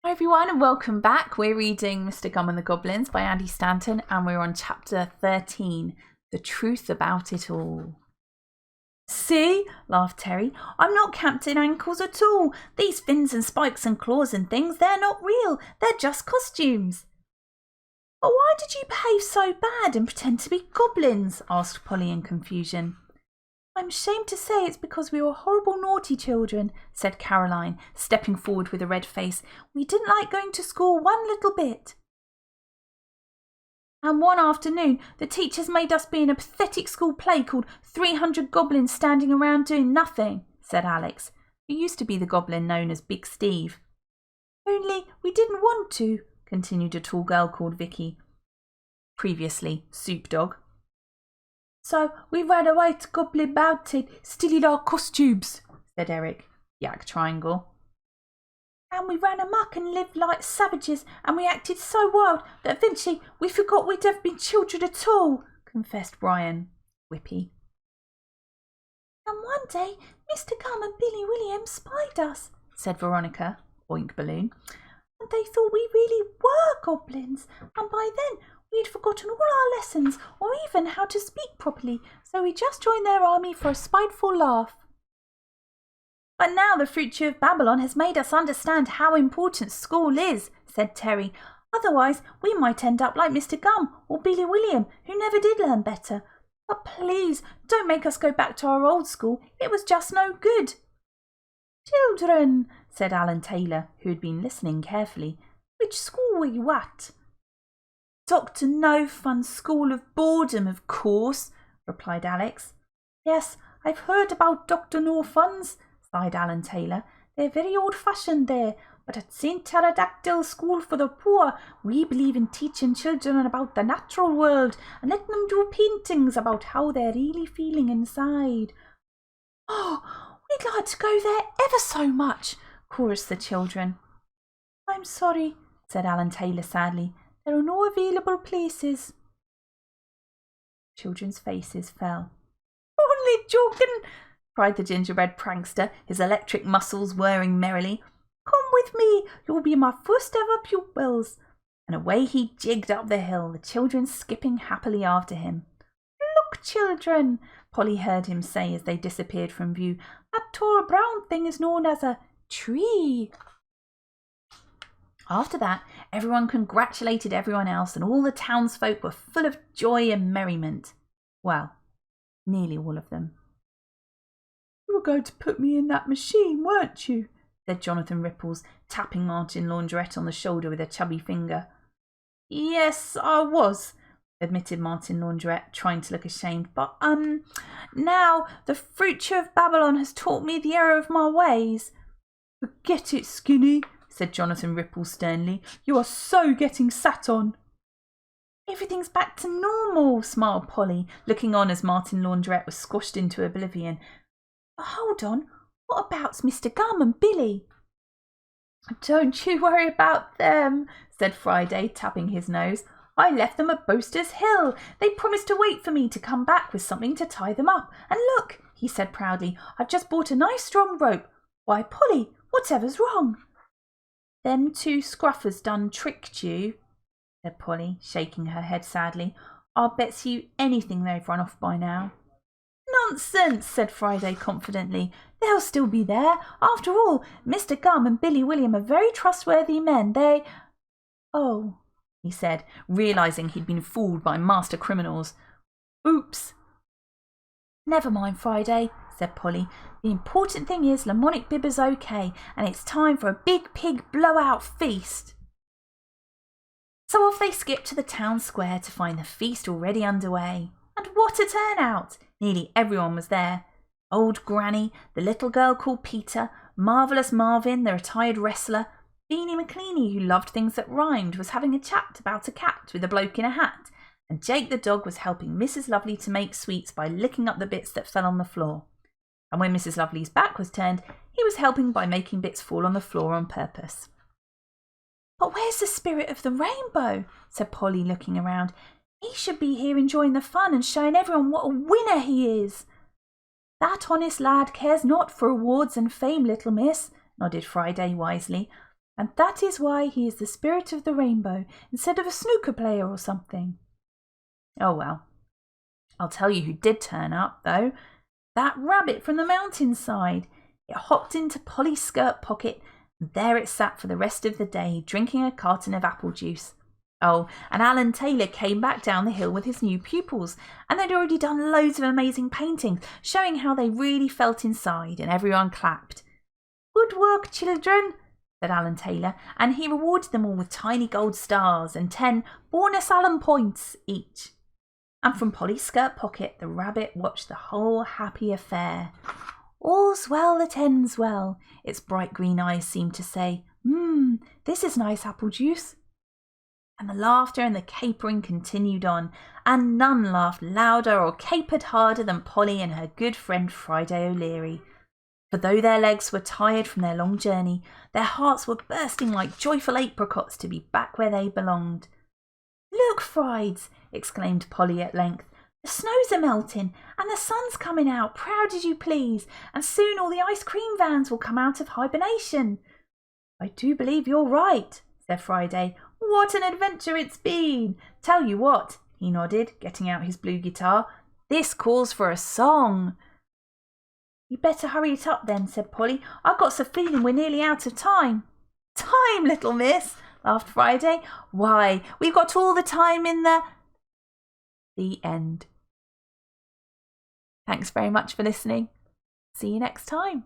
Hi everyone and welcome back. We're reading Mr. Gum and the Goblins by Andy Stanton and we're on chapter 13, The Truth About It All. See, laughed Terry, I'm not Captain Ankles at all. These fins and spikes and claws and things, they're not real. They're just costumes. But why did you behave so bad and pretend to be goblins? Asked Polly in confusion. I'm ashamed to say it's because we were horrible naughty children, said Caroline, stepping forward with a red face. We didn't like going to school one little bit. And one afternoon, the teachers made us be in a pathetic school play called 300 Goblins Standing Around Doing Nothing, said Alex, who used to be the goblin known as Big Steve. Only we didn't want to, continued a tall girl called Vicky, previously Soup Dog. So we ran away to Goblin Mountain, stealing our costumes, said Eric, Yak Triangle. And we ran amok and lived like savages, and we acted so wild that eventually we forgot we'd ever been children at all, confessed Brian, Whippy. And one day Mr. Gum and Billy Williams spied us, said Veronica, Oink Balloon, and they thought we really were goblins, and by then we'd forgotten all our lessons, or even how to speak properly, so we just joined their army for a spiteful laugh. But now the future of Babylon has made us understand how important school is, said Terry. Otherwise, we might end up like Mr. Gum or Billy William, who never did learn better. But please, don't make us go back to our old school. It was just no good. Children, said Alan Taylor, who had been listening carefully, which school were you at? Dr. No Fun's School of Boredom, of course, replied Alex. Yes, I've heard about Dr. No Fun's, sighed Alan Taylor. They're very old-fashioned there, but at St. Pterodactyl School for the Poor, we believe in teaching children about the natural world and letting them do paintings about how they're really feeling inside. Oh, we'd like to go there ever so much, chorused the children. I'm sorry, said Alan Taylor sadly. There are no available places. Children's faces fell. Only joking, cried the gingerbread prankster, his electric muscles whirring merrily. Come with me, you'll be my first ever pupils. And away he jigged up the hill, the children skipping happily after him. Look, children, Polly heard him say as they disappeared from view. That tall brown thing is known as a tree. After that, everyone congratulated everyone else and all the townsfolk were full of joy and merriment. Well, nearly all of them. You were going to put me in that machine, weren't you? Said Jonathan Ripples, tapping Martin Laundrette on the shoulder with a chubby finger. Yes, I was, admitted Martin Laundrette, trying to look ashamed. But, now the future of Babylon has taught me the error of my ways. Forget it, Skinny, said Jonathan Ripples sternly. You are so getting sat on. Everything's back to normal, smiled Polly, looking on as Martin Laundrette was squashed into oblivion. But hold on, what about Mr. Gum and Billy? Don't you worry about them, said Friday, tapping his nose. I left them at Boaster's Hill. They promised to wait for me to come back with something to tie them up. And look, he said proudly, I've just bought a nice strong rope. Why, Polly, whatever's wrong? Them two scruffers done tricked you, said Polly, shaking her head sadly. I'll bet you anything they've run off by now. Nonsense, said Friday confidently. They'll still be there. After all, Mr. Gum and Billy William are very trustworthy men. They... Oh, he said, realising he'd been fooled by master criminals. Oops. Never mind, Friday, said Polly. The important thing is Lamonic Bibber's okay, and it's time for a big pig blowout feast. So off they skipped to the town square to find the feast already underway. And what a turnout! Nearly everyone was there. Old Granny, the little girl called Peter, Marvellous Marvin, the retired wrestler, Beanie McLeany, who loved things that rhymed, was having a chat about a cat with a bloke in a hat, and Jake the dog was helping Mrs. Lovely to make sweets by licking up the bits that fell on the floor. And when Mrs. Lovely's back was turned, he was helping by making bits fall on the floor on purpose. But where's the spirit of the rainbow? Said Polly, looking around. He should be here enjoying the fun and showing everyone what a winner he is. That honest lad cares not for awards and fame, little miss, nodded Friday wisely. And that is why he is the spirit of the rainbow instead of a snooker player or something. Oh well. I'll tell you who did turn up, though. That rabbit from the mountainside. It hopped into Polly's skirt pocket, and there it sat for the rest of the day, drinking a carton of apple juice. Oh, and Alan Taylor came back down the hill with his new pupils, and they'd already done loads of amazing paintings, showing how they really felt inside, and everyone clapped. Good work, children, said Alan Taylor, and he rewarded them all with tiny gold stars and 10 bonus Alan points each. And from Polly's skirt pocket, the rabbit watched the whole happy affair. All's well that ends well, its bright green eyes seemed to say. This is nice apple juice. And the laughter and the capering continued on, and none laughed louder or capered harder than Polly and her good friend Friday O'Leary. For though their legs were tired from their long journey, their hearts were bursting like joyful apricots to be back where they belonged. Look, Frides, exclaimed Polly at length. The snows are melting, and the sun's coming out, proud as you please, and soon all the ice cream vans will come out of hibernation. I do believe you're right, said Friday. What an adventure it's been! Tell you what, he nodded, getting out his blue guitar. This calls for a song. You better hurry it up then, said Polly. I've got a feeling we're nearly out of time. Time, little miss, laughed Friday. Why, we've got all the time in the end. Thanks very much for listening. See you next time.